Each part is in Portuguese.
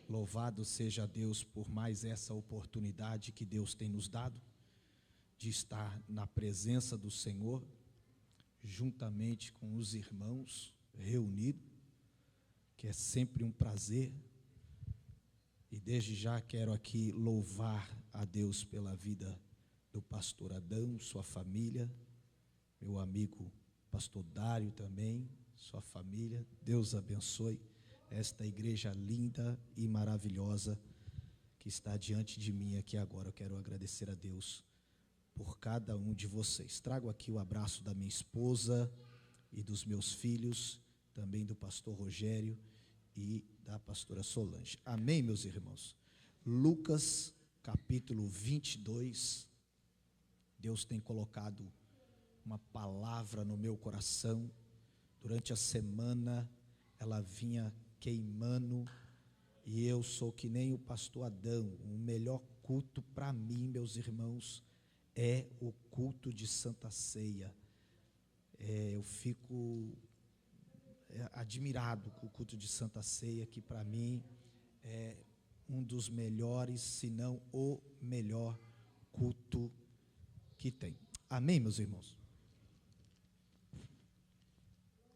Louvado seja Deus por mais essa oportunidade que Deus tem nos dado de estar na presença do Senhor, juntamente com os irmãos reunidos, que é sempre um prazer. E desde já quero aqui louvar a Deus pela vida do pastor Adão, sua família, meu amigo pastor Dário também, sua família. Deus abençoe esta igreja linda e maravilhosa que está diante de mim aqui agora. Eu quero agradecer a Deus por cada um de vocês. Trago aqui o abraço da minha esposa e dos meus filhos, também do pastor Rogério e da pastora Solange. Amém, meus irmãos? Lucas, capítulo 22. Deus tem colocado uma palavra no meu coração. Durante a semana, ela vinha queimando, e eu sou que nem o pastor Adão. O melhor culto para mim, meus irmãos, é o culto de Santa Ceia. Eu fico admirado com o culto de Santa Ceia, que para mim é um dos melhores, se não o melhor culto que tem. Amém, meus irmãos?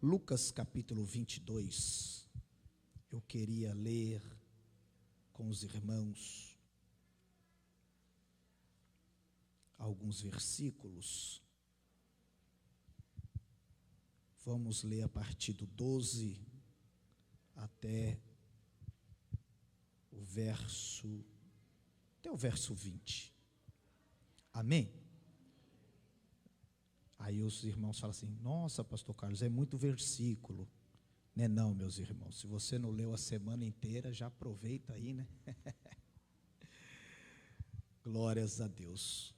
Lucas capítulo 22, eu queria ler com os irmãos alguns versículos. Vamos ler a partir do 12 até o verso 20. Amém? Aí os irmãos falam assim: nossa, pastor Carlos, é muito versículo. Não é não, meus irmãos. Se você não leu a semana inteira, já aproveita aí, né? Glórias a Deus.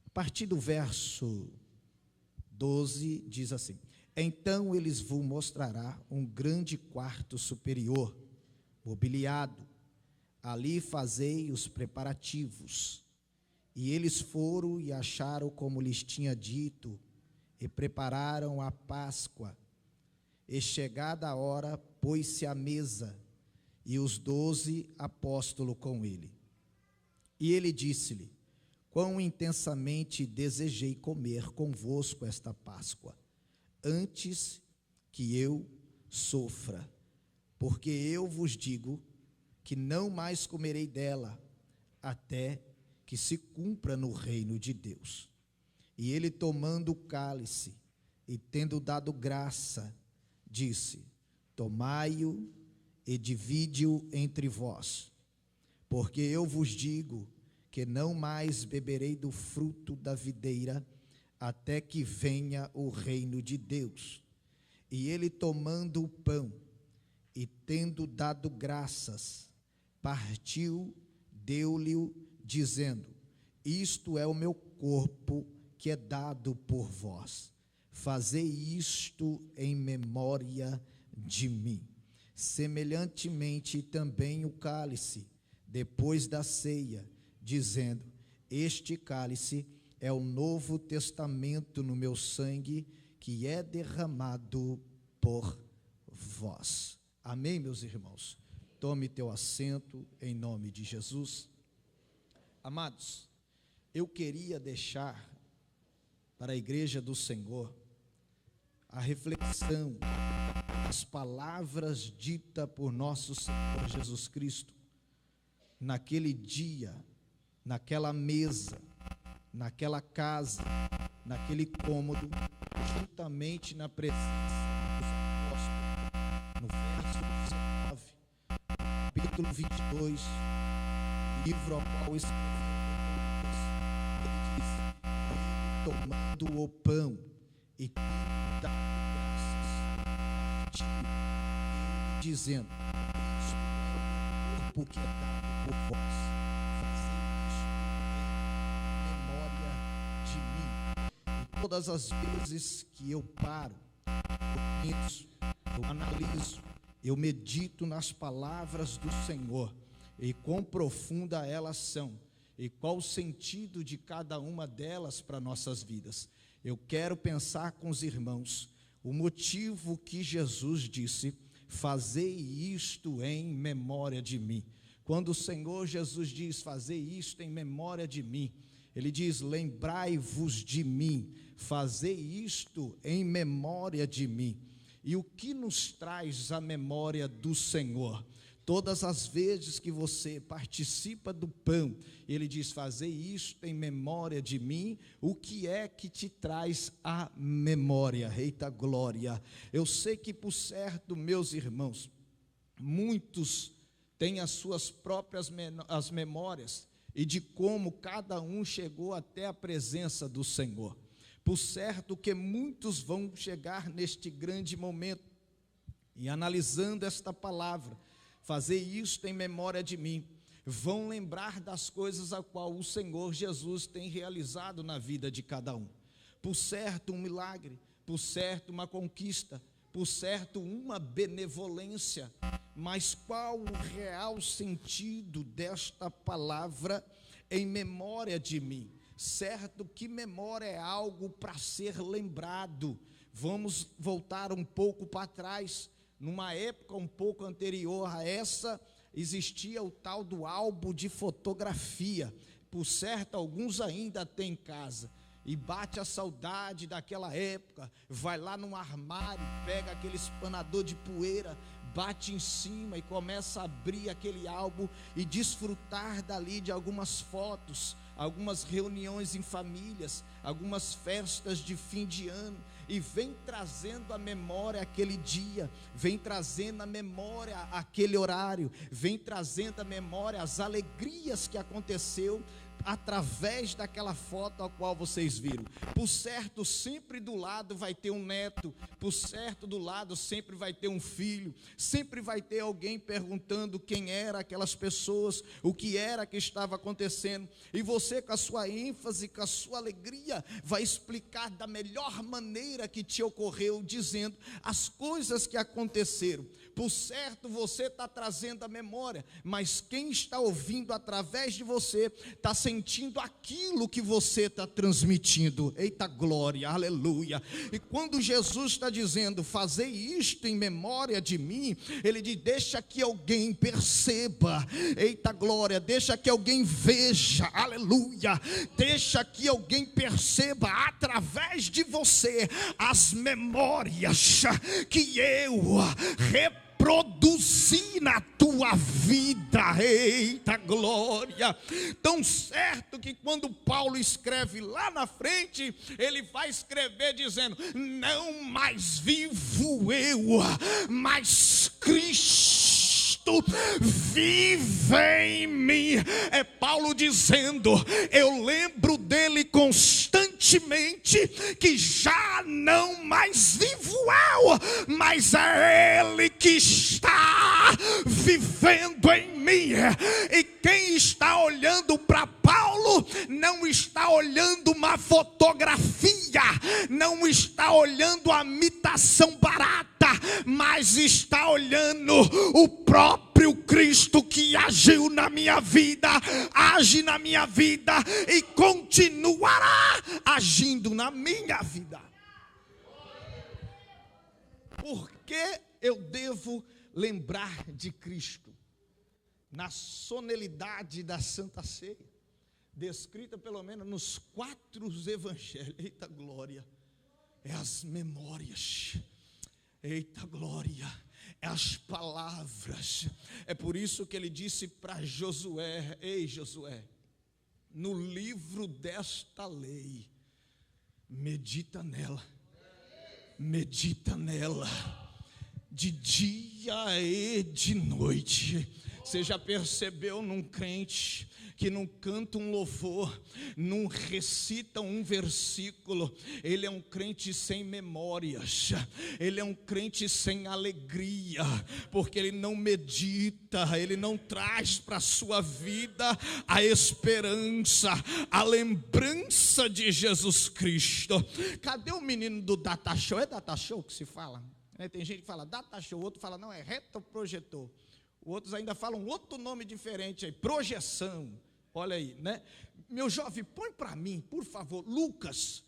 A partir do verso 12, diz assim: então eles vos mostrará um grande quarto superior, mobiliado. Ali fazei os preparativos. E eles foram e acharam como lhes tinha dito, e prepararam a Páscoa. E chegada a hora, pôs-se à mesa, e os 12 apóstolos com ele. E ele disse-lhe: quão intensamente desejei comer convosco esta Páscoa, antes que eu sofra, porque eu vos digo que não mais comerei dela, até que se cumpra no reino de Deus. E ele, tomando o cálice, e tendo dado graça, disse: tomai-o e divide-o entre vós, porque eu vos digo que não mais beberei do fruto da videira, até que venha o reino de Deus. E ele, tomando o pão, e tendo dado graças, partiu, deu-lhe, dizendo: isto é o meu corpo, que é dado por vós. Fazei isto em memória de mim. Semelhantemente também o cálice, depois da ceia, dizendo: este cálice é o novo testamento no meu sangue, que é derramado por vós. Amém, meus irmãos? Tome teu assento em nome de Jesus. Amados, eu queria deixar para a igreja do Senhor a reflexão, as palavras ditas por nosso Senhor Jesus Cristo, naquele dia, naquela mesa, naquela casa, naquele cômodo, juntamente na presença dos apóstolos, no verso 19, capítulo 22, livro ao qual escreveu, ele diz: tomando o pão e dando graças, dizendo: isso é o corpo que é dado por vós, fazei isto em memória de mim. E todas as vezes que eu paro, eu penso, eu analiso, eu medito nas palavras do Senhor, e quão profunda elas são, e qual o sentido de cada uma delas para nossas vidas. Eu quero pensar com os irmãos o motivo que Jesus disse: fazei isto em memória de mim. Quando o Senhor Jesus diz, fazei isto em memória de mim, Ele diz, lembrai-vos de mim, fazei isto em memória de mim. E o que nos traz a memória do Senhor? Todas as vezes que você participa do pão, Ele diz, fazei isto em memória de mim. O que é que te traz a memória? Eita glória! Eu sei que por certo, meus irmãos, muitos têm as suas próprias as memórias e de como cada um chegou até a presença do Senhor. Por certo que muitos vão chegar neste grande momento e analisando esta palavra, fazer isto em memória de mim, vão lembrar das coisas a qual o Senhor Jesus tem realizado na vida de cada um. Por certo, um milagre, por certo, uma conquista, por certo, uma benevolência. Mas qual o real sentido desta palavra em memória de mim? Certo que memória é algo para ser lembrado. Vamos voltar um pouco para trás. Numa época um pouco anterior a essa, existia o tal do álbum de fotografia. Por certo, alguns ainda têm em casa. E bate a saudade daquela época, vai lá num armário, pega aquele espanador de poeira, bate em cima e começa a abrir aquele álbum e desfrutar dali de algumas fotos, algumas reuniões em famílias, algumas festas de fim de ano, e vem trazendo à memória aquele dia, vem trazendo à memória aquele horário, vem trazendo à memória as alegrias que aconteceu através daquela foto a qual vocês viram. Por certo, sempre do lado vai ter um neto, por certo do lado sempre vai ter um filho, sempre vai ter alguém perguntando quem eram aquelas pessoas, o que era que estava acontecendo, e você com a sua ênfase, com a sua alegria, vai explicar da melhor maneira que te ocorreu, dizendo as coisas que aconteceram. Por certo, você está trazendo a memória, mas quem está ouvindo através de você, está sentindo aquilo que você está transmitindo. Eita glória, aleluia. E quando Jesus está dizendo, fazei isto em memória de mim, Ele diz, deixa que alguém perceba, eita glória, deixa que alguém veja, aleluia, deixa que alguém perceba através de você, as memórias que eu reproduzi na tua vida. Eita glória. Tão certo que quando Paulo escreve lá na frente, ele vai escrever dizendo, não mais vivo eu, mas Cristo vive em mim. É Paulo dizendo, eu lembro dele constantemente, que já não mais vivo eu, mas é ele que está vivendo em mim. E quem está olhando para Paulo não está olhando uma fotografia, não está olhando a imitação barata, mas está olhando o próprio Cristo que agiu na minha vida, age na minha vida e continuará agindo na minha vida. Por que eu devo lembrar de Cristo? Na solenidade da Santa Ceia, descrita pelo menos nos 4 evangelhos, eita glória, é as memórias, eita glória, é as palavras. É por isso que ele disse para Josué, ei Josué, no livro desta lei, medita nela, de dia e de noite. Você já percebeu num crente que não canta um louvor, não recita um versículo, ele é um crente sem memórias, ele é um crente sem alegria, porque ele não medita, ele não traz para a sua vida a esperança, a lembrança de Jesus Cristo. Cadê o menino do data show? É data show que se fala? Tem gente que fala data show, o outro fala não, é retroprojetor. Outros ainda falam outro nome diferente aí, projeção. Olha aí, né? Meu jovem, põe para mim, por favor, Lucas,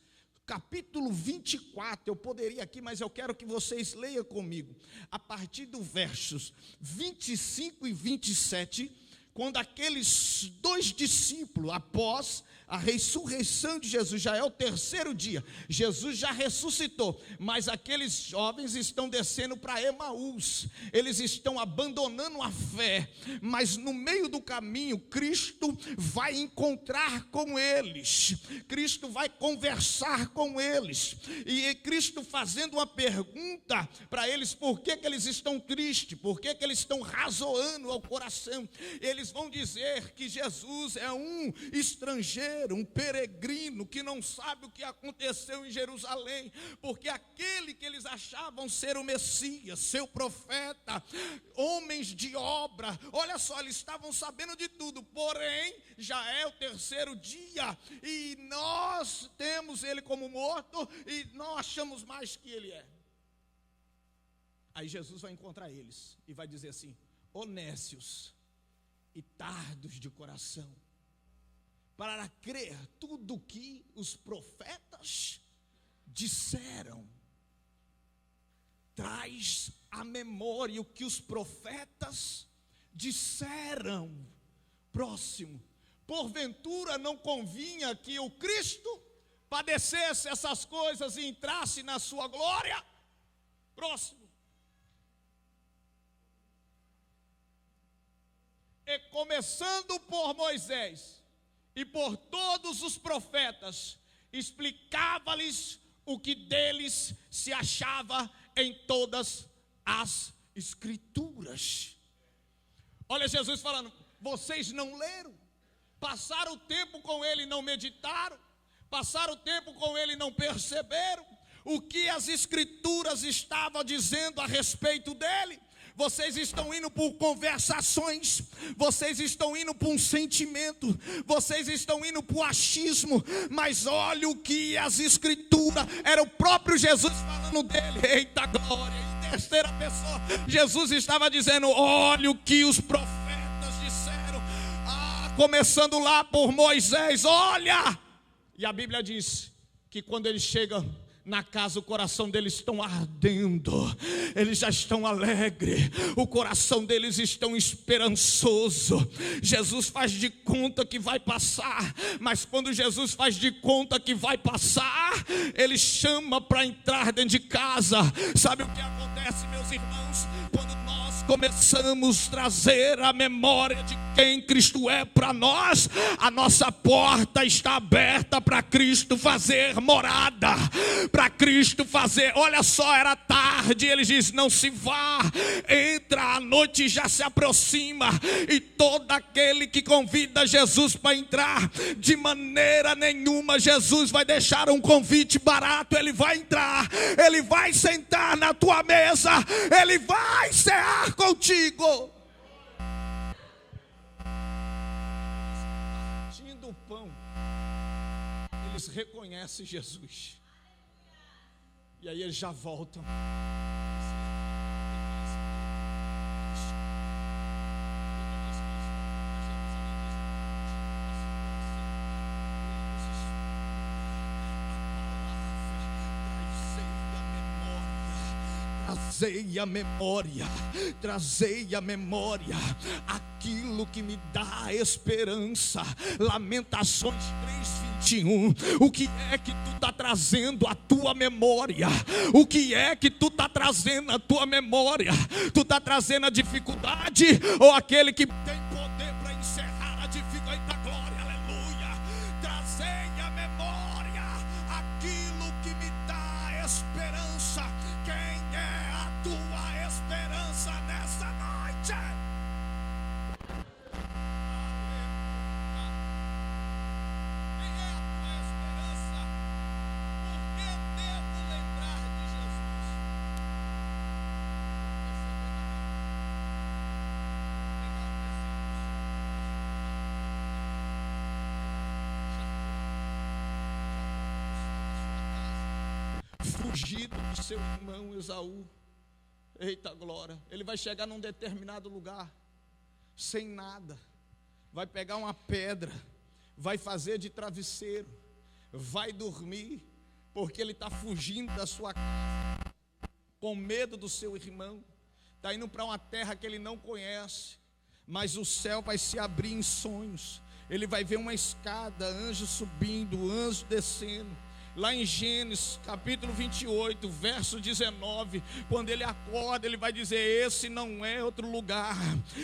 capítulo 24, eu poderia aqui, mas eu quero que vocês leiam comigo, a partir do versos 25 e 27, quando aqueles dois discípulos, após a ressurreição de Jesus, já é o terceiro dia, Jesus já ressuscitou, mas aqueles jovens estão descendo para Emaús, eles estão abandonando a fé, mas no meio do caminho, Cristo vai encontrar com eles, Cristo vai conversar com eles, e Cristo fazendo uma pergunta para eles, por que eles estão tristes, por que eles estão razoando ao coração, eles vão dizer que Jesus é um estrangeiro, um peregrino que não sabe o que aconteceu em Jerusalém, porque aquele que eles achavam ser o Messias, seu profeta, homens de obra, olha só, eles estavam sabendo de tudo, porém, já é o terceiro dia, e nós temos ele como morto, e não achamos mais que ele é. Aí Jesus vai encontrar eles, e vai dizer assim, ô nécios, e tardos de coração, para crer tudo o que os profetas disseram. Traz à memória o que os profetas disseram. Próximo. Porventura não convinha que o Cristo padecesse essas coisas e entrasse na sua glória? Próximo. E começando por Moisés e por todos os profetas, explicava-lhes o que deles se achava em todas as escrituras. Olha Jesus falando, vocês não leram, passaram o tempo com ele e não meditaram, passaram o tempo com ele e não perceberam o que as escrituras estavam dizendo a respeito dele. Vocês estão indo por conversações, vocês estão indo por um sentimento, vocês estão indo por achismo, mas olha o que as escrituras, era o próprio Jesus falando dele, eita glória, em terceira pessoa, Jesus estava dizendo, olha o que os profetas disseram, começando lá por Moisés, olha, e a Bíblia diz, que quando eles chegam na casa, o coração deles estão ardendo, eles já estão alegres, o coração deles estão esperançoso. Jesus faz de conta que vai passar, mas quando Jesus faz de conta que vai passar, ele chama para entrar dentro de casa. Sabe o que acontece, meus irmãos? Quando nós começamos a trazer a memória de quem Cristo é para nós, a nossa porta está aberta para Cristo fazer morada, para Cristo fazer, olha só, era tarde, ele diz, não se vá, entra, a noite já se aproxima, e todo aquele que convida Jesus para entrar, de maneira nenhuma Jesus vai deixar um convite barato, ele vai entrar, ele vai sentar na tua mesa, ele vai cear contigo. Partindo o pão, eles reconhecem Jesus. E aí eles já voltam. Trazei a memória aquilo que me dá esperança. Lamentações 3:21. O que é que tu está trazendo à tua memória? O que é que tu está trazendo à tua memória? Tu está trazendo a dificuldade ou aquele que tem poder para encerrar a dificuldade da glória? Aleluia. Trazei a memória aquilo que me dá esperança. Quem é a tua esperança nessa noite? Quem é a tua esperança? Por que devo lembrar de Jesus? Fugido de seu irmão Esaú. Eita glória, ele vai chegar num determinado lugar, sem nada, vai pegar uma pedra, vai fazer de travesseiro, vai dormir, porque ele está fugindo da sua casa, com medo do seu irmão, está indo para uma terra que ele não conhece, mas o céu vai se abrir em sonhos, ele vai ver uma escada, anjo subindo, anjo descendo. Lá em Gênesis capítulo 28, verso 19, quando ele acorda, ele vai dizer: esse não é outro lugar,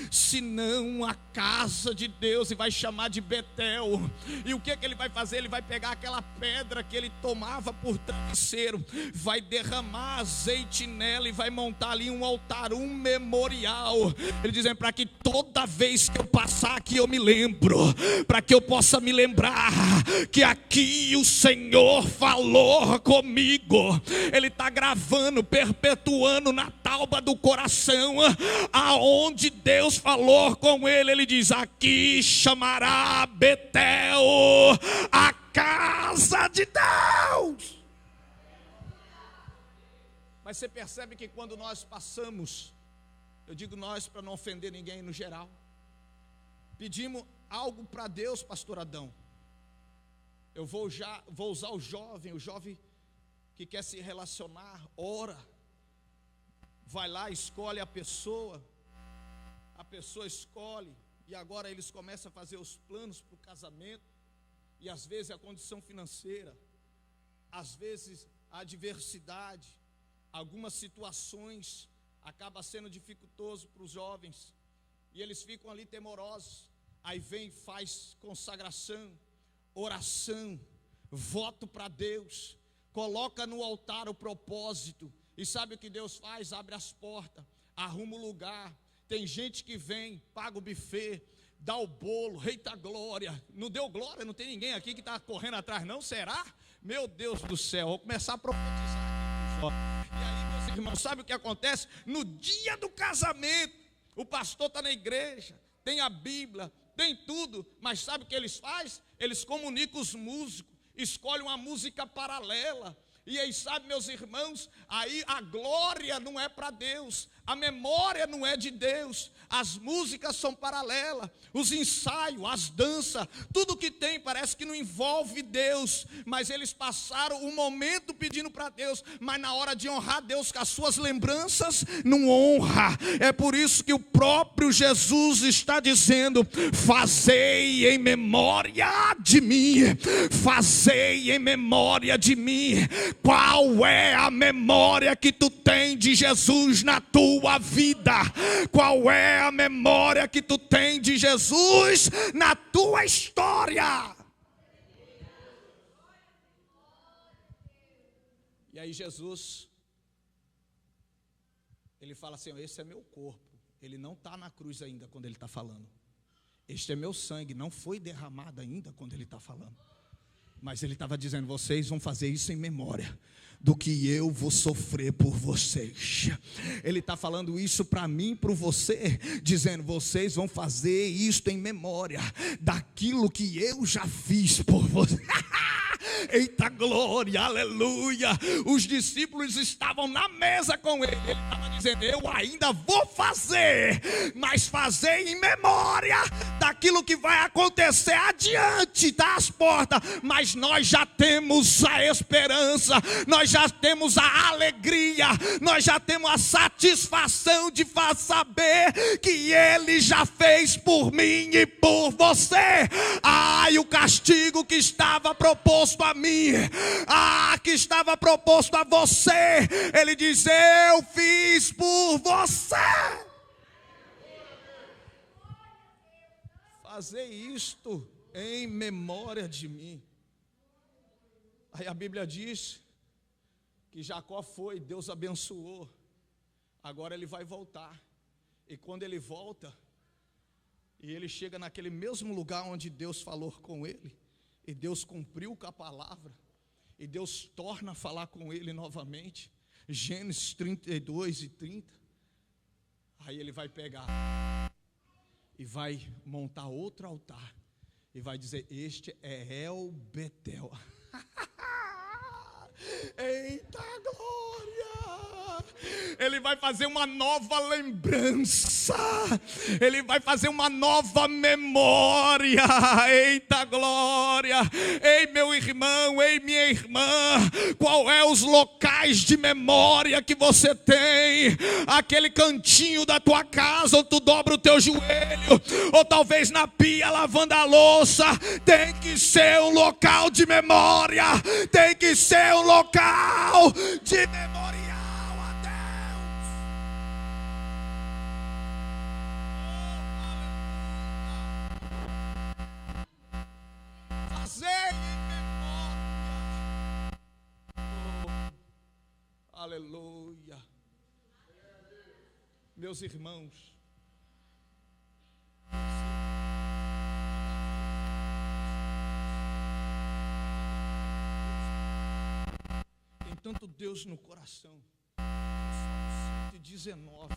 senão a casa de Deus, e vai chamar de Betel. E o que ele vai fazer? Ele vai pegar aquela pedra que ele tomava por travesseiro, vai derramar azeite nela e vai montar ali um altar, um memorial. Ele dizendo: para que toda vez que eu passar aqui eu me lembro, para que eu possa me lembrar que aqui o Senhor falou comigo. Ele está gravando, perpetuando na tauba do coração aonde Deus falou com ele. Ele diz: aqui chamará Betel, a casa de Deus. Mas você percebe que quando nós passamos, eu digo nós para não ofender ninguém no geral, pedimos algo para Deus, pastor Adão. Eu vou usar o jovem que quer se relacionar, ora, vai lá, escolhe a pessoa escolhe, e agora eles começam a fazer os planos para o casamento, e às vezes a condição financeira, às vezes a adversidade, algumas situações acaba sendo dificultoso para os jovens, e eles ficam ali temorosos. Aí vem e faz consagração, oração, voto para Deus, coloca no altar o propósito, e sabe o que Deus faz? Abre as portas, arruma o lugar. Tem gente que vem, paga o buffet, dá o bolo, eita glória. Não deu glória? Não tem ninguém aqui que está correndo atrás, não? Será? Meu Deus do céu, vou começar a profetizar aqui. E aí, meus irmãos, sabe o que acontece? No dia do casamento, o pastor está na igreja, tem a Bíblia, tem tudo, mas sabe o que eles fazem? Eles comunicam os músicos, escolhem uma música paralela. E aí, sabe, meus irmãos, aí a glória não é para Deus, a memória não é de Deus, as músicas são paralelas, os ensaios, as danças, tudo que tem parece que não envolve Deus, mas eles passaram um momento pedindo para Deus, mas na hora de honrar Deus com as suas lembranças, não honra. É por isso que o próprio Jesus está dizendo: fazei em memória de mim, fazei em memória de mim. Qual é a memória que tu tem de Jesus na tua vida? Qual é a memória que tu tem de Jesus na tua história? E aí Jesus, ele fala assim: esse é meu corpo. Ele não está na cruz ainda quando ele está falando. Este é meu sangue, não foi derramado ainda quando ele está falando. Mas ele estava dizendo: vocês vão fazer isso em memória do que eu vou sofrer por vocês. Ele está falando isso para mim e para você, dizendo: vocês vão fazer isto em memória daquilo que eu já fiz por vocês. Eita glória, aleluia. Os discípulos estavam na mesa com ele. Ele estava dizendo: eu ainda vou fazer, mas fazer em memória daquilo que vai acontecer adiante das portas. Mas nós já temos a esperança, nós já temos a alegria, nós já temos a satisfação de saber que ele já fez por mim e por você. Ai, o castigo que estava proposto a mim, que estava proposto a você, ele diz: eu fiz por você. Fazer isto em memória de mim. Aí a Bíblia diz que Jacó foi, Deus abençoou, agora ele vai voltar, e quando ele volta, e ele chega naquele mesmo lugar onde Deus falou com ele, e Deus cumpriu com a palavra, e Deus torna a falar com ele novamente, Gênesis 32 e 30, aí ele vai pegar, e vai montar outro altar, e vai dizer: este é El Betel. Eita glória! Ele vai fazer uma nova lembrança. Ele vai fazer uma nova memória. Eita glória. Ei, meu irmão, ei, minha irmã, qual é os locais de memória que você tem? Aquele cantinho da tua casa onde tu dobra o teu joelho, ou talvez na pia lavando a louça. Tem que ser um local de memória. Tem que ser um local de memorial a Deus. Fazer em memória. Aleluia. Meus irmãos, tem tanto Deus no coração. Salmo 119,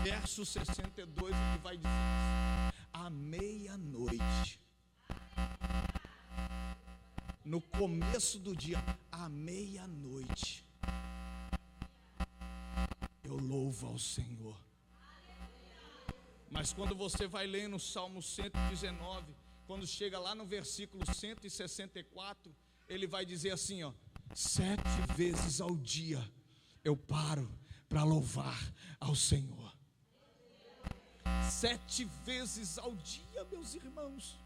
verso 62, ele vai dizer assim: à meia-noite, no começo do dia, à meia-noite, eu louvo ao Senhor. Mas quando você vai ler no Salmo 119, quando chega lá no versículo 164, ele vai dizer assim, ó: 7 vezes ao dia eu paro para louvar ao Senhor. 7 vezes ao dia, meus irmãos.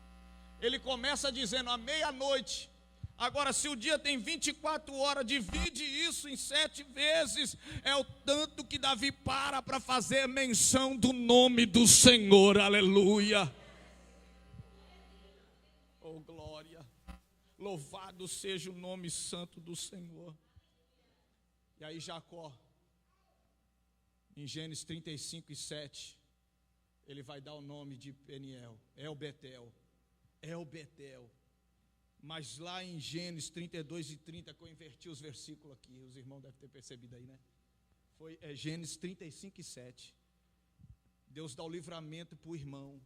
Ele começa dizendo à meia-noite. Agora, se o dia tem 24 horas, divide isso em 7 vezes. É o tanto que Davi para fazer menção do nome do Senhor. Aleluia. Oh, glória. Louvado seja o nome santo do Senhor. E aí Jacó, em Gênesis 35:7, ele vai dar o nome de Peniel, El-Betel. Mas lá em Gênesis 32:30, que eu inverti os versículos aqui, os irmãos devem ter percebido aí, né? Foi Gênesis 35:7. Deus dá o livramento para o irmão.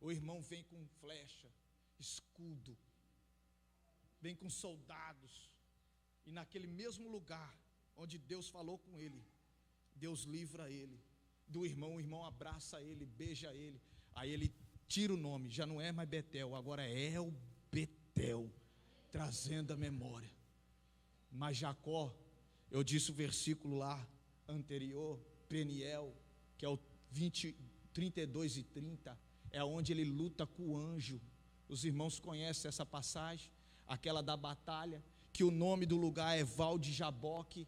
O irmão vem com flecha, escudo, vem com soldados. E naquele mesmo lugar onde Deus falou com ele, Deus livra ele do irmão. O irmão abraça ele, beija ele. Aí ele tira o nome, já não é mais Betel, agora é El-Betel, trazendo a memória. Mas Jacó, eu disse o versículo lá anterior, Peniel, que é o 32:30, é onde ele luta com o anjo. Os irmãos conhecem essa passagem, aquela da batalha, que o nome do lugar é Val de Jaboque,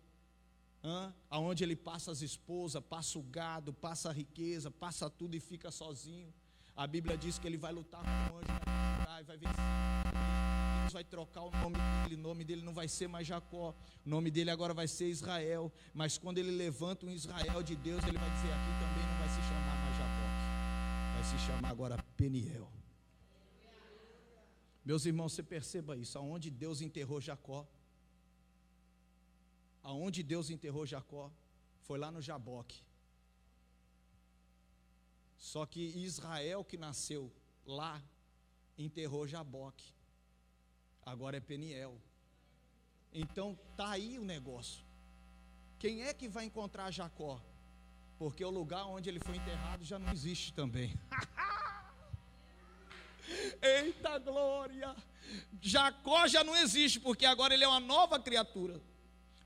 aonde ele passa as esposas, passa o gado, passa a riqueza, passa tudo e fica sozinho. A Bíblia diz que ele vai lutar com o anjo naquele lugar e vai vencer. Deus vai trocar o nome dele não vai ser mais Jacó, o nome dele agora vai ser Israel. Mas quando ele levanta um Israel de Deus, ele vai dizer: aqui também não vai se chamar mais Jacó, vai se chamar agora Peniel. Meus irmãos, você perceba isso, aonde Deus enterrou Jacó, aonde Deus enterrou Jacó, foi lá no Jaboque. Só que Israel, que nasceu lá, enterrou Jaboque. Agora é Peniel. Então tá aí o negócio. Quem é que vai encontrar Jacó? Porque o lugar onde ele foi enterrado já não existe também. Eita glória! Jacó já não existe, porque agora ele é uma nova criatura.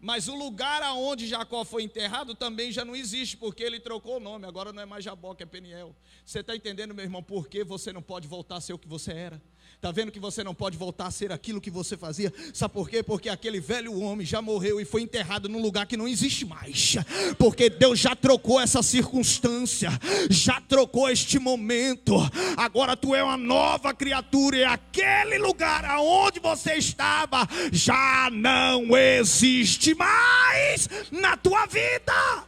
Mas o lugar aonde Jacó foi enterrado também já não existe, porque ele trocou o nome, agora não é mais Jaboque, é Peniel. Você está entendendo, meu irmão, por que você não pode voltar a ser o que você era? Está vendo que você não pode voltar a ser aquilo que você fazia? Sabe por quê? Porque aquele velho homem já morreu e foi enterrado num lugar que não existe mais. Porque Deus já trocou essa circunstância, já trocou este momento. Agora tu é uma nova criatura e aquele lugar aonde você estava já não existe mais na tua vida.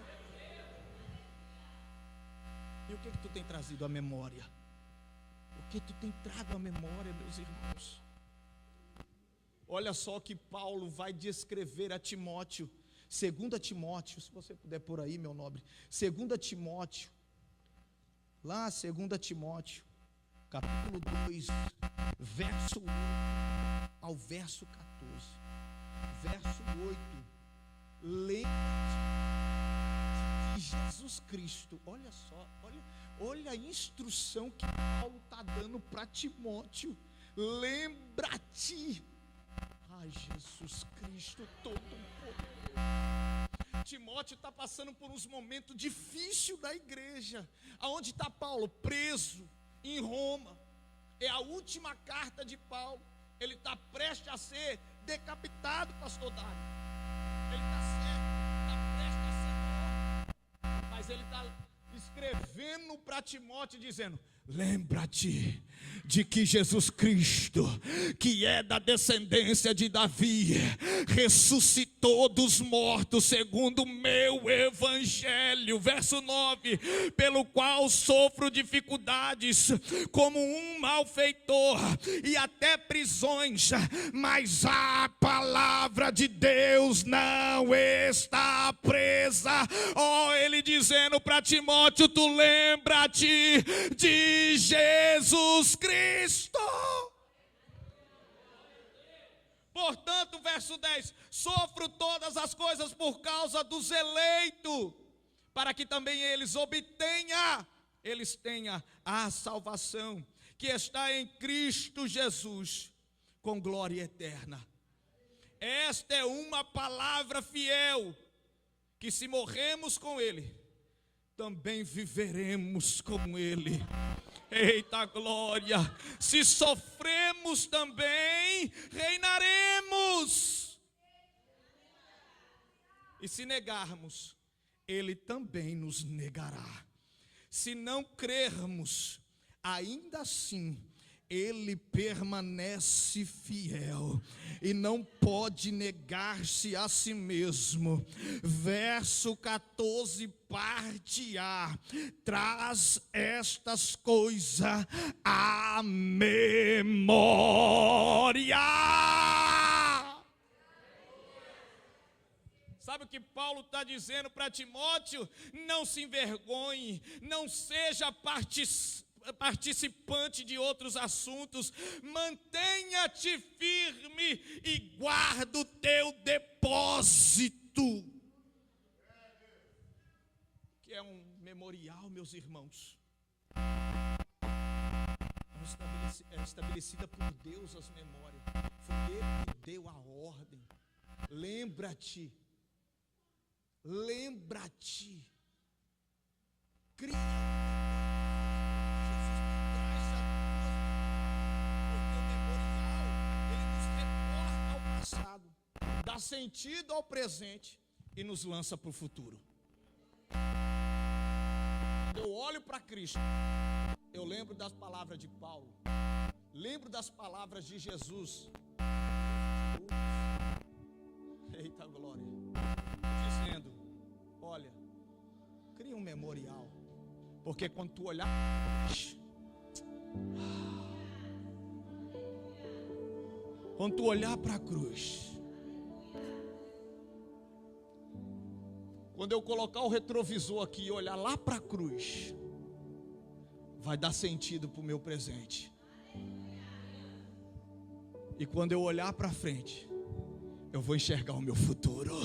E o que tu tem trazido à memória? O que tu tem trago à memória, meus irmãos? Olha só que Paulo vai descrever a Timóteo, 2 Timóteo, se você puder por aí, meu nobre, 2 Timóteo, lá 2 Timóteo, capítulo 2, verso 8 ao verso 14, verso 8, lembra-te Jesus Cristo, olha só, olha a instrução que Paulo está dando para Timóteo. Lembra-te, Jesus Cristo todo poderoso. Timóteo está passando por uns momentos difíceis da igreja. Aonde está Paulo? Preso em Roma. É a última carta de Paulo. Ele está prestes a ser decapitado, pastor Dário. Ele está prestes a ser morto. Mas ele está escrevendo para Timóteo dizendo: lembra-te de que Jesus Cristo, que é da descendência de Davi, ressuscitou dos mortos segundo o meu evangelho. Verso 9: pelo qual sofro dificuldades como um malfeitor e até prisões, mas a palavra de Deus não está presa. Ele dizendo para Timóteo: tu lembra-te de Jesus Cristo. Portanto, verso 10: sofro todas as coisas por causa dos eleitos, para que também eles tenham a salvação que está em Cristo Jesus, com glória eterna. Esta é uma palavra fiel, que se morremos com Ele, também viveremos com Ele. Eita glória! Se sofremos também, reinaremos. E se negarmos, Ele também nos negará. Se não crermos, ainda assim Ele permanece fiel e não pode negar-se a si mesmo. Verso 14, parte A: traz estas coisas à memória. Sabe o que Paulo está dizendo para Timóteo? Não se envergonhe, não seja participante de outros assuntos, mantenha-te firme e guarda o teu depósito, que é um memorial, meus irmãos. É estabelecida por Deus as memórias. Foi Ele que deu a ordem. Lembra-te, cria. Dá sentido ao presente e nos lança para o futuro. Quando eu olho para Cristo, eu lembro das palavras de Paulo, lembro das palavras de Jesus. Eita glória! Dizendo: olha, cria um memorial, porque quando tu olhar, quando tu olhar para a cruz, quando eu colocar o retrovisor aqui e olhar lá para a cruz, vai dar sentido para o meu presente. E quando eu olhar para frente, eu vou enxergar o meu futuro.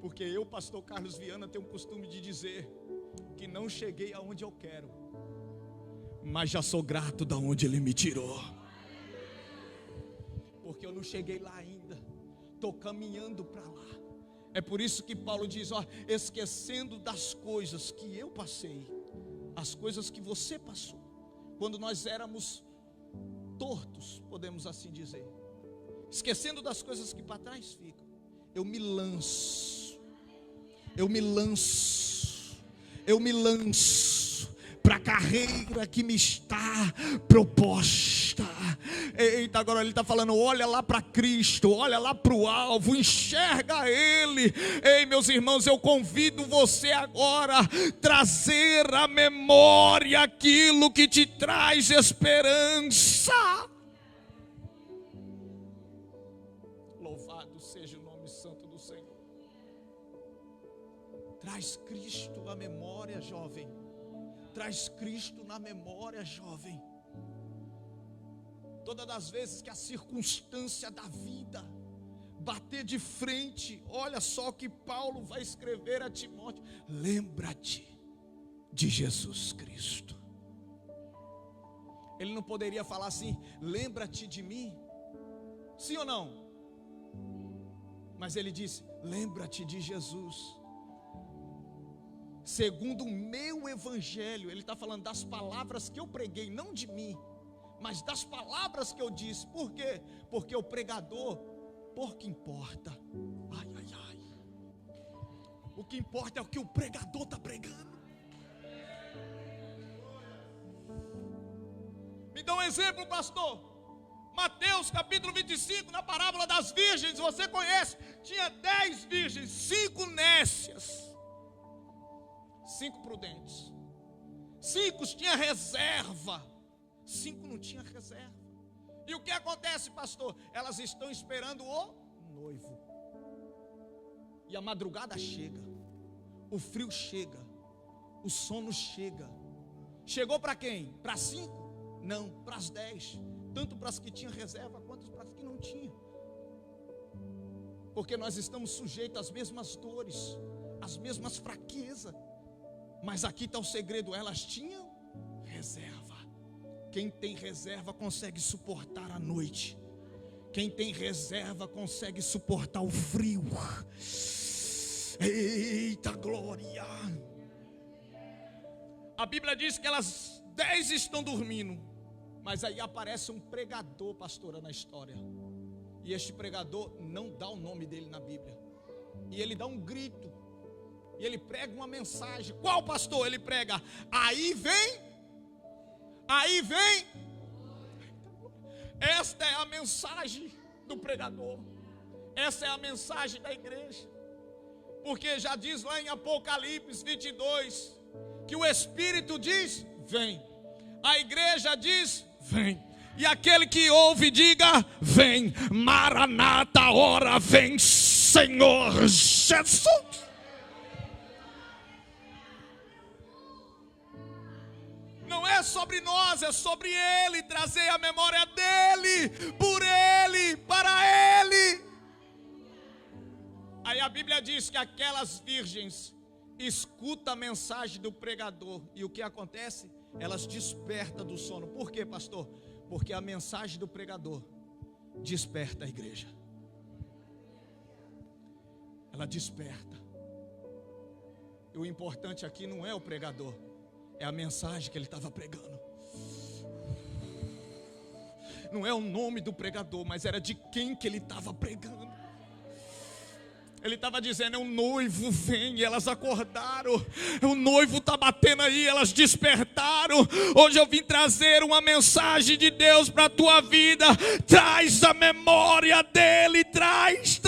Porque eu, pastor Carlos Viana, tenho o costume de dizer que não cheguei aonde eu quero, mas já sou grato da onde Ele me tirou. Porque eu não cheguei lá ainda, estou caminhando para lá. É por isso que Paulo diz: esquecendo das coisas que eu passei, as coisas que você passou, quando nós éramos tortos, podemos assim dizer, esquecendo das coisas que para trás ficam, eu me lanço para a carreira que me está proposta. Eita, agora ele está falando: olha lá para Cristo, olha lá para o alvo, enxerga Ele. Ei, meus irmãos, eu convido você agora a trazer à memória aquilo que te traz esperança. Louvado seja o nome santo do Senhor. Traz Cristo à memória, jovem. Traz Cristo na memória, jovem. Todas as vezes que a circunstância da vida bater de frente. Olha só o que Paulo vai escrever a Timóteo: lembra-te de Jesus Cristo. Ele não poderia falar assim: lembra-te de mim? Sim ou não? Mas ele disse: lembra-te de Jesus. Segundo o meu evangelho, ele está falando das palavras que eu preguei, não de mim, mas das palavras que eu disse. Por quê? Porque o pregador, pouco importa. Ai, ai, ai. O que importa é o que o pregador está pregando. Me dá um exemplo, pastor. Mateus capítulo 25, na parábola das virgens, você conhece. Tinha 10 virgens, 5 nécias, 5 prudentes. 5 tinha reserva, 5 não tinha reserva. E o que acontece, pastor? Elas estão esperando o noivo. E a madrugada chega, o frio chega, o sono chega. Chegou para quem? Para 5? Não, para as 10. Tanto para as que tinham reserva, quanto para as que não tinham. Porque nós estamos sujeitos às mesmas dores, às mesmas fraquezas. Mas aqui está o segredo: elas tinham reserva. Quem tem reserva consegue suportar a noite. Quem tem reserva consegue suportar o frio. Eita glória! A Bíblia diz que elas 10 estão dormindo. Mas aí aparece um pregador, pastora, na história. E este pregador não dá o nome dele na Bíblia. E ele dá um grito. E ele prega uma mensagem. Qual pastor? Ele prega: aí vem. Aí vem. Esta é a mensagem do pregador. Essa é a mensagem da igreja. Porque já diz lá em Apocalipse 22 que o Espírito diz: vem. A igreja diz: vem. E aquele que ouve, diga: vem. Maranata, a hora vem, Senhor Jesus. Não é sobre nós, é sobre Ele. Trazer a memória dEle, por Ele, para Ele. Aí a Bíblia diz que aquelas virgens escutam a mensagem do pregador. E o que acontece? Elas despertam do sono. Por quê, pastor? Porque a mensagem do pregador desperta a igreja. Ela desperta. E o importante aqui não é o pregador, é a mensagem que ele estava pregando. Não é o nome do pregador, mas era de quem que ele estava pregando. Ele estava dizendo: é um noivo, vem. E elas acordaram. O noivo está batendo aí. Elas despertaram. Hoje eu vim trazer uma mensagem de Deus para a tua vida. Traz a memória dele. Traz.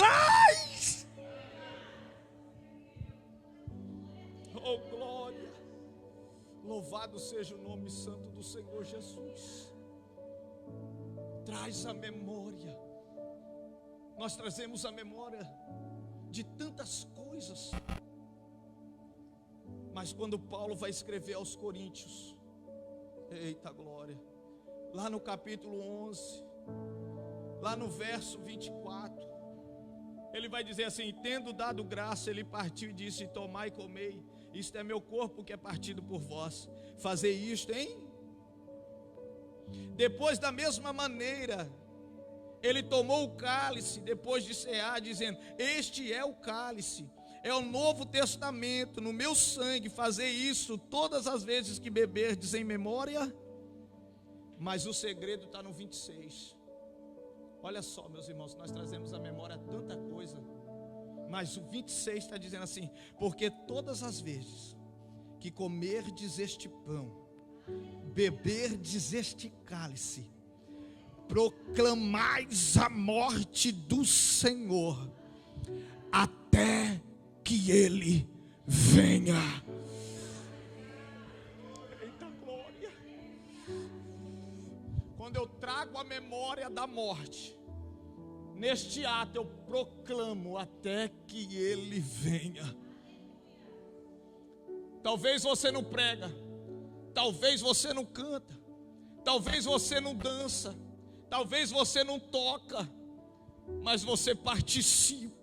Oh glória. Louvado seja o nome santo do Senhor Jesus. Traz a memória. Nós trazemos a memória de tantas coisas. Mas quando Paulo vai escrever aos Coríntios, eita glória, lá no capítulo 11, lá no verso 24, ele vai dizer assim: tendo dado graça, ele partiu e disse: tomai e comei, isto é meu corpo que é partido por vós, fazei isto em... Depois, da mesma maneira, ele tomou o cálice depois de cear, dizendo: este é o cálice, é o novo testamento no meu sangue, fazei isso todas as vezes que beberdes em memória. Mas o segredo está no 26. Olha só, meus irmãos, nós trazemos à memória tanta coisa, mas o 26 está dizendo assim: porque todas as vezes que comerdes este pão, beberdes este cálice, proclamais a morte do Senhor até que Ele venha. Eita glória! Quando eu trago a memória da morte, neste ato eu proclamo até que Ele venha. Talvez você não prega, talvez você não canta, talvez você não dança, talvez você não toca, mas você participa.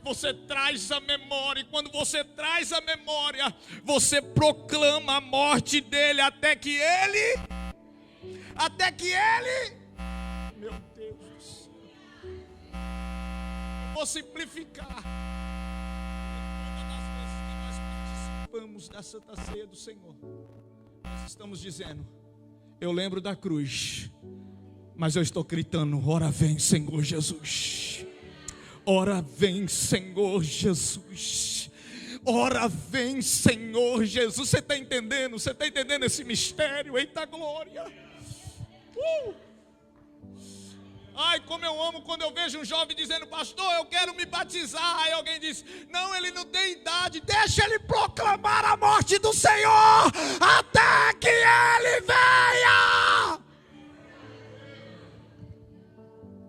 Você traz a memória, e quando você traz a memória, você proclama a morte dele até que ele, meu Deus do céu, eu vou simplificar. Todas as vezes que nós participamos da Santa Ceia do Senhor, nós estamos dizendo: eu lembro da cruz, mas eu estou gritando: ora vem, Senhor Jesus. Ora vem, Senhor Jesus. Ora vem, Senhor Jesus. Você está entendendo? Você está entendendo esse mistério? Eita glória. Ai, como eu amo quando eu vejo um jovem dizendo: pastor, eu quero me batizar. Aí alguém diz: não, ele não tem idade. Deixa ele proclamar a morte do Senhor até que ele venha.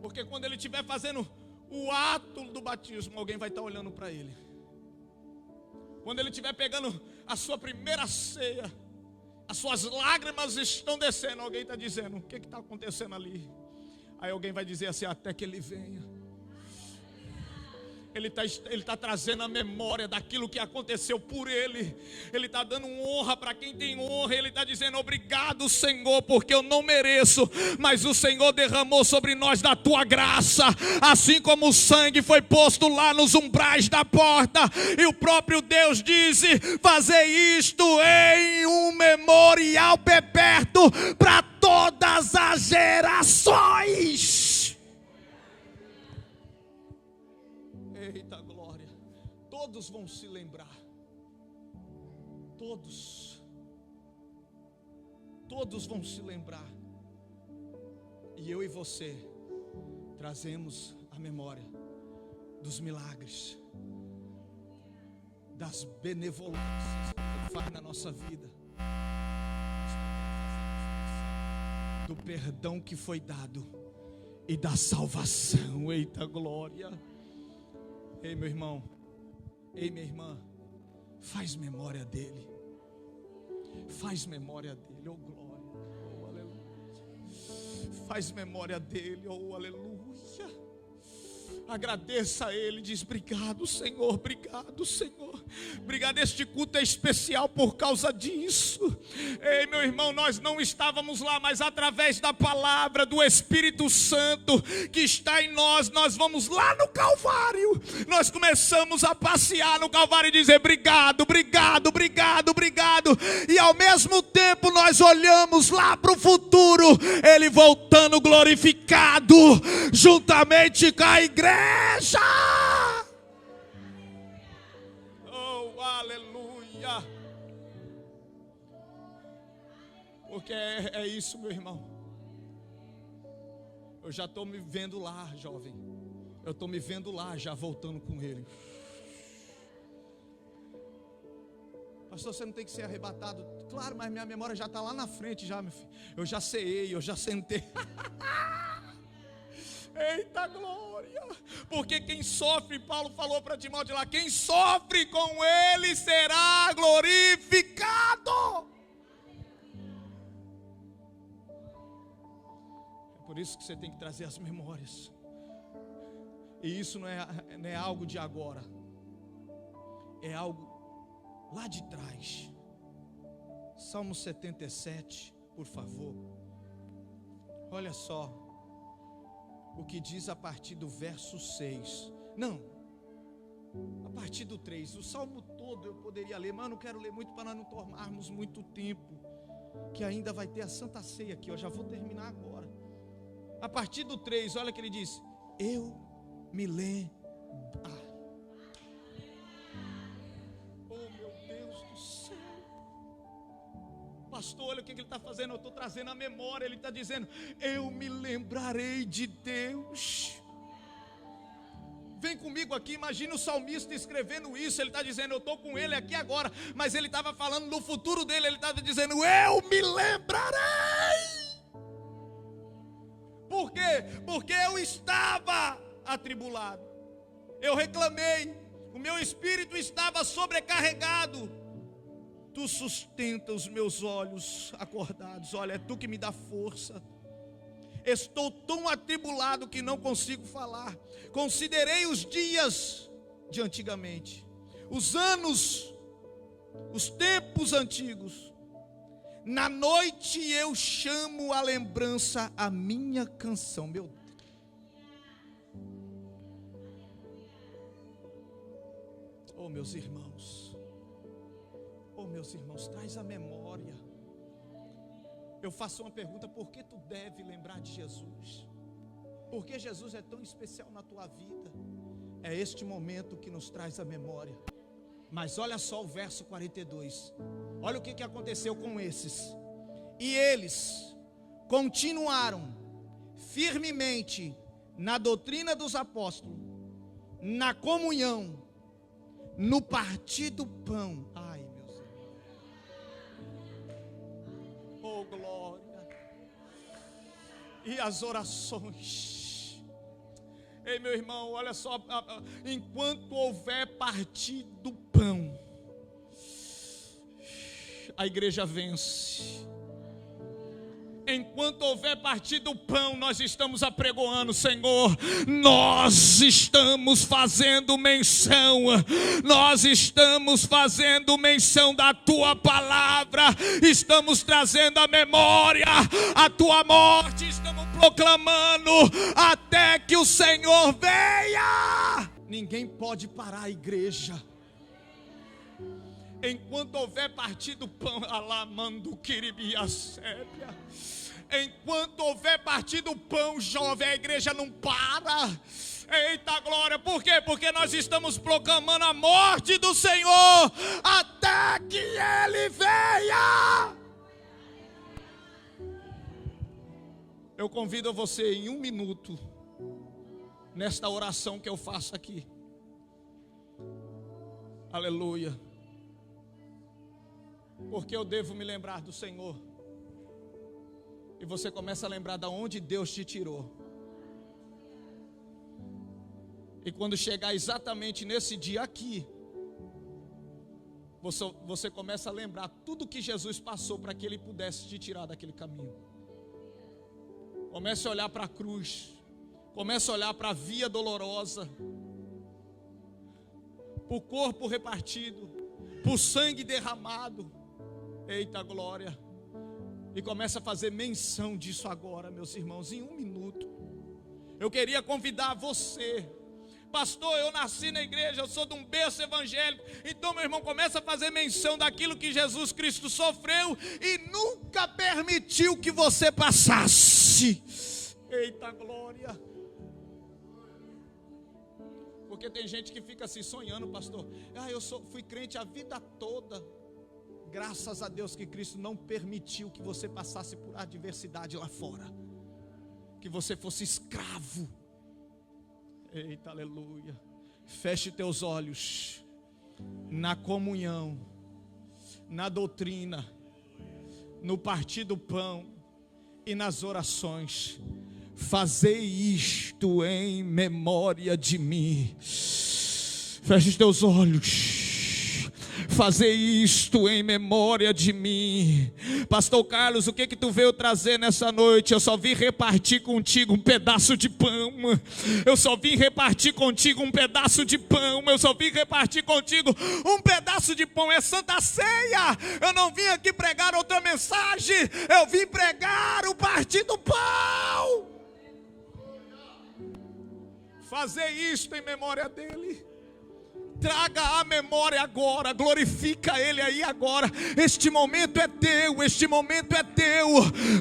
Porque quando ele estiver fazendo o ato do batismo, alguém vai estar olhando para ele. Quando ele estiver pegando a sua primeira ceia, as suas lágrimas estão descendo, alguém está dizendo: o que está acontecendo ali? Aí alguém vai dizer assim: até que ele venha. Ele está trazendo a memória daquilo que aconteceu por ele. Ele está dando honra para quem tem honra. Ele está dizendo: obrigado, Senhor, porque eu não mereço, mas o Senhor derramou sobre nós da tua graça. Assim como o sangue foi posto lá nos umbrais da porta, e o próprio Deus disse: fazer isto em um memorial perpétuo para todas as gerações. Eita glória. Todos vão se lembrar. Todos vão se lembrar. E eu e você trazemos a memória dos milagres, das benevolências que Ele faz na nossa vida, do perdão que foi dado e da salvação. Eita glória. Ei, meu irmão, ei, minha irmã, faz memória dele. Faz memória dele, oh glória, oh aleluia. Faz memória dele, oh aleluia. Agradeça a ele, diz: obrigado, Senhor, obrigado, Senhor. Obrigado, este culto é especial por causa disso. Ei, meu irmão, nós não estávamos lá, mas através da palavra do Espírito Santo que está em nós, nós vamos lá no Calvário. Nós começamos a passear no Calvário e dizer: obrigado, obrigado, obrigado, obrigado. E ao mesmo tempo nós olhamos lá para o futuro, ele voltando glorificado, juntamente com a igreja. Oh, aleluia. Porque é isso, meu irmão. Eu já estou me vendo lá, jovem. Eu estou me vendo lá, já voltando com ele. Pastor, você não tem que ser arrebatado. Claro, mas minha memória já está lá na frente já, meu filho. Eu já ceei, eu já sentei. Eita glória. Porque quem sofre, Paulo falou para Timóteo lá: quem sofre com ele será glorificado. É por isso que você tem que trazer as memórias. E isso não é algo de agora, é algo lá de trás. Salmo 77, por favor. Olha só o que diz a partir do verso 6. Não, a partir do 3. O salmo todo eu poderia ler, mas eu não quero ler muito para nós não tomarmos muito tempo, que ainda vai ter a Santa Ceia aqui. Eu já vou terminar agora. A partir do 3, olha que ele diz: eu me lembro. Oh meu Deus do céu. Pastor, olha o que ele está fazendo. Eu estou trazendo a memória. Ele está dizendo: eu me lembrarei de Deus. Vem comigo aqui, imagina o salmista escrevendo isso. Ele está dizendo: eu estou com ele aqui agora, mas ele estava falando do futuro dele. Ele estava dizendo: eu me lembrarei. Por quê? Porque eu estava atribulado, eu reclamei, o meu espírito estava sobrecarregado. Tu sustenta os meus olhos acordados. Olha, é tu que me dá força. Estou tão atribulado que não consigo falar. Considerei os dias de antigamente, os anos, os tempos antigos. Na noite eu chamo à lembrança a minha canção. Meu Deus. Oh, meus irmãos. Oh, meus irmãos, traz a memória. Eu faço uma pergunta: por que tu deve lembrar de Jesus? Por que Jesus é tão especial na tua vida? É este momento que nos traz a memória. Mas olha só o verso 42. Olha o que aconteceu com esses. E eles continuaram firmemente na doutrina dos apóstolos, na comunhão, no partir do pão. Ai, meus irmãos. Oh, glória. E as orações. Ei, meu irmão, olha só. Enquanto houver partir do pão, a igreja vence. Enquanto houver partido o pão, nós estamos apregoando: Senhor, nós estamos fazendo menção, da Tua palavra, estamos trazendo à memória a Tua morte, estamos proclamando até que o Senhor venha. Ninguém pode parar a igreja. Enquanto houver partido o pão, alamando quiribia sébia. Enquanto houver partido o pão, jovem, a igreja não para. Eita glória, por quê? Porque nós estamos proclamando a morte do Senhor até que Ele venha. Eu convido você em 1 minuto, nesta oração que eu faço aqui. Aleluia. Porque eu devo me lembrar do Senhor. E você começa a lembrar de onde Deus te tirou. E quando chegar exatamente nesse dia aqui, você começa a lembrar tudo que Jesus passou para que Ele pudesse te tirar daquele caminho. Comece a olhar para a cruz. Comece a olhar para a via dolorosa. Para o corpo repartido. Para o sangue derramado. Eita glória. E começa a fazer menção disso agora, meus irmãos, em 1 minuto. Eu queria convidar você. Pastor, eu nasci na igreja, eu sou de um berço evangélico. Então, meu irmão, começa a fazer menção daquilo que Jesus Cristo sofreu e nunca permitiu que você passasse. Eita glória. Porque tem gente que fica assim sonhando, pastor. Fui crente a vida toda. Graças a Deus que Cristo não permitiu que você passasse por adversidade lá fora. Que você fosse escravo. Eita, aleluia. Feche teus olhos. Na comunhão, na doutrina, no partir do pão e nas orações. Fazei isto em memória de mim. Feche teus olhos. Fazer isto em memória de mim. Pastor Carlos, o que tu veio trazer nessa noite? Eu só vim repartir contigo um pedaço de pão. Eu só vim repartir contigo um pedaço de pão. Eu só vim repartir contigo um pedaço de pão. É Santa Ceia. Eu não vim aqui pregar outra mensagem. Eu vim pregar o partir do pão. Fazer isto em memória dele. Traga a memória agora, glorifica Ele aí agora. Este momento é teu, este momento é teu.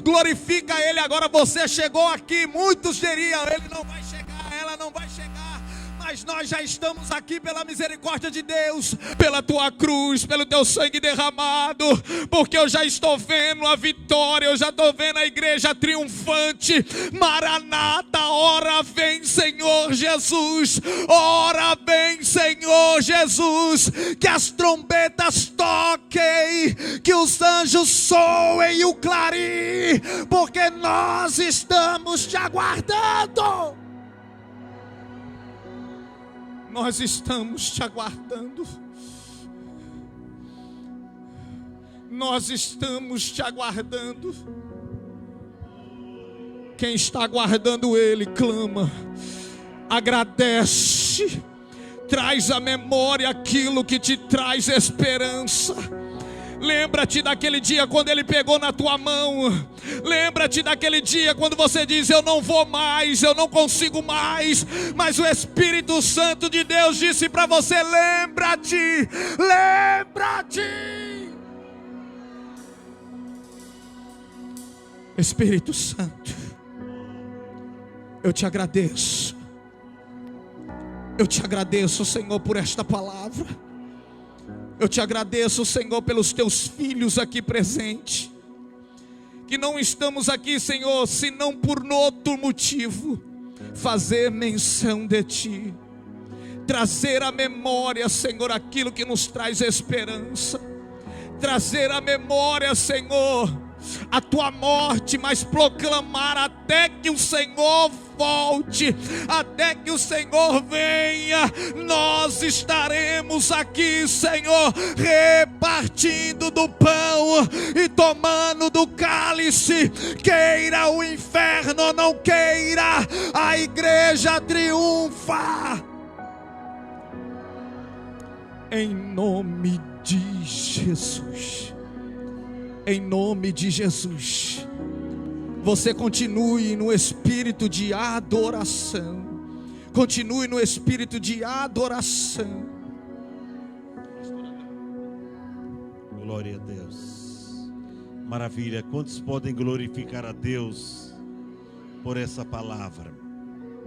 Glorifica Ele agora. Você chegou aqui, muitos diriam: ele não vai chegar, ela não vai chegar. Mas nós já estamos aqui pela misericórdia de Deus, pela tua cruz, pelo teu sangue derramado. Porque eu já estou vendo a vitória, eu já estou vendo a igreja triunfante. Maranata, ora vem Senhor Jesus, ora vem Senhor Jesus. Que as trombetas toquem, que os anjos soem o clarim, porque nós estamos te aguardando. Nós estamos te aguardando. Nós estamos te aguardando. Quem está aguardando Ele, clama, agradece, traz à memória aquilo que te traz esperança. Lembra-te daquele dia quando Ele pegou na tua mão. Lembra-te daquele dia quando você diz: eu não vou mais, eu não consigo mais. Mas o Espírito Santo de Deus disse para você: lembra-te, lembra-te. Espírito Santo, eu te agradeço. Eu te agradeço, Senhor, por esta palavra. Eu te agradeço, Senhor, pelos teus filhos aqui presentes, que não estamos aqui, Senhor, senão por outro motivo: fazer menção de Ti, trazer à memória, Senhor, aquilo que nos traz esperança, trazer à memória, Senhor, a Tua morte, mas proclamar até que o Senhor volte, até que o Senhor venha, nós estaremos aqui, Senhor, repartindo do pão e tomando do cálice. Queira o inferno ou não queira, a igreja triunfa. Em nome de Jesus. Em nome de Jesus. Você continue no espírito de adoração. Continue no espírito de adoração. Glória a Deus. Maravilha. Quantos podem glorificar a Deus por essa palavra?